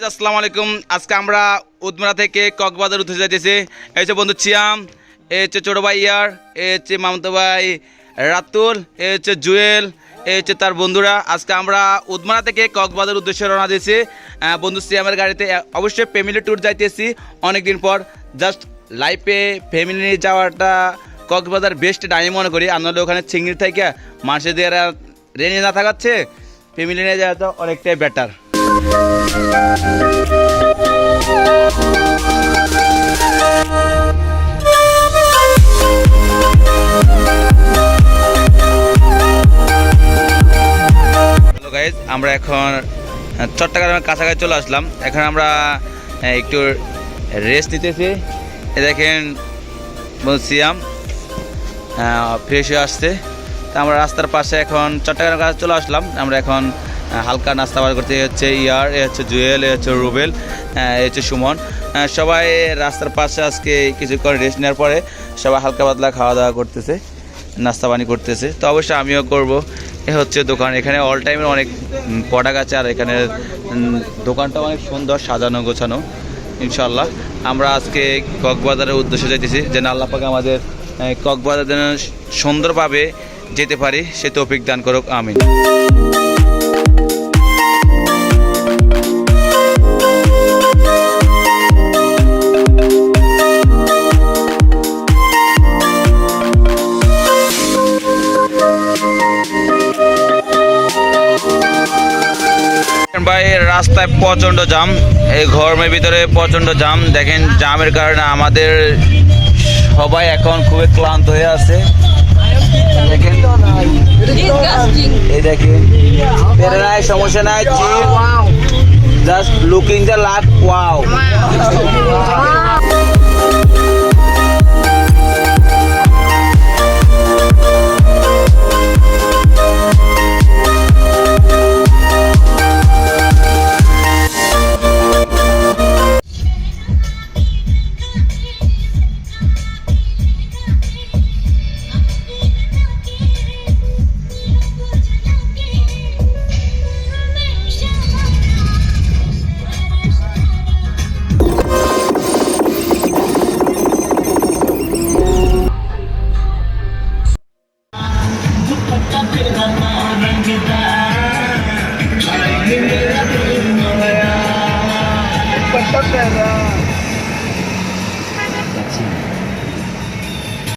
আসসালামু আলাইকুম। আজকে আমরা উদমরা থেকে কক্সবাজার উঠে যাইতেছি। এই হচ্ছে বন্ধু চিয়াম, এই হচ্ছে ছোটো ভাই ইয়ার, এই হচ্ছে মামতো ভাই রাতুল, এই হচ্ছে জুয়েল, এই হচ্ছে তার বন্ধুরা। আজকে আমরা উদমরা থেকে কক্সবাজার উদ্দেশ্যে রওনা দিয়েছি বন্ধু সিয়ামের গাড়িতে। অবশ্যই ফ্যামিলি ট্যুর যাইতেছি অনেকদিন পর। জাস্ট লাইফে ফ্যামিলি নিয়ে যাওয়াটা কক্সবাজার বেস্ট টাইম মনে করি। আনলে ওখানে চিংড়ি থেকে মানুষের দিয়ে রেনে না থাকাচ্ছে, ফ্যামিলি নিয়ে যাওয়াটা অনেকটাই বেটার। হ্যালো গাইজ, আমরা এখন চট্টগ্রামের কাছাকাছি চলে আসলাম। এখন আমরা একটু রেস্ট নিতেছি। দেখেন সিয়াম ফ্রেশ হয়ে আসছে। তা আমরা রাস্তার পাশে এখন চট্টগ্রামের কাছে চলে আসলাম। আমরা এখন হালকা নাস্তা বার করতে হচ্ছে ইয়ার, এ হচ্ছে জুয়েল, এ হচ্ছে রুবেল, এ হচ্ছে সুমন। সবাই রাস্তার পাশে আজকে কিছুক্ষণ রেস্ট নেওয়ার পরে সবাই হালকা পাতলা খাওয়া দাওয়া করতেছে, নাস্তা পানি করতেছে। তো অবশ্যই আমিও করব। এ হচ্ছে দোকান, এখানে অল টাইমের অনেক প্রোডাক্ট আছে। আর এখানে দোকানটা অনেক সুন্দর সাজানো গোছানো। ইনশাল্লাহ আমরা আজকে কক্সবাজারের উদ্দেশ্যে যাইতেছি, যেন আল্লাহ পাক আমাদের কক্সবাজার যেন সুন্দরভাবে যেতে পারি, সে তৌফিক দান করুক, আমিন। ভাই রাস্তায় প্রচণ্ড জাম, এই গরমের ভিতরে প্রচণ্ড জাম। দেখেন জামের কারণে আমাদের সবাই এখন খুবই ক্লান্ত হয়ে আছে। দেখেন এই দেখেন, সমস্যা নাই, just looking the luck, wow.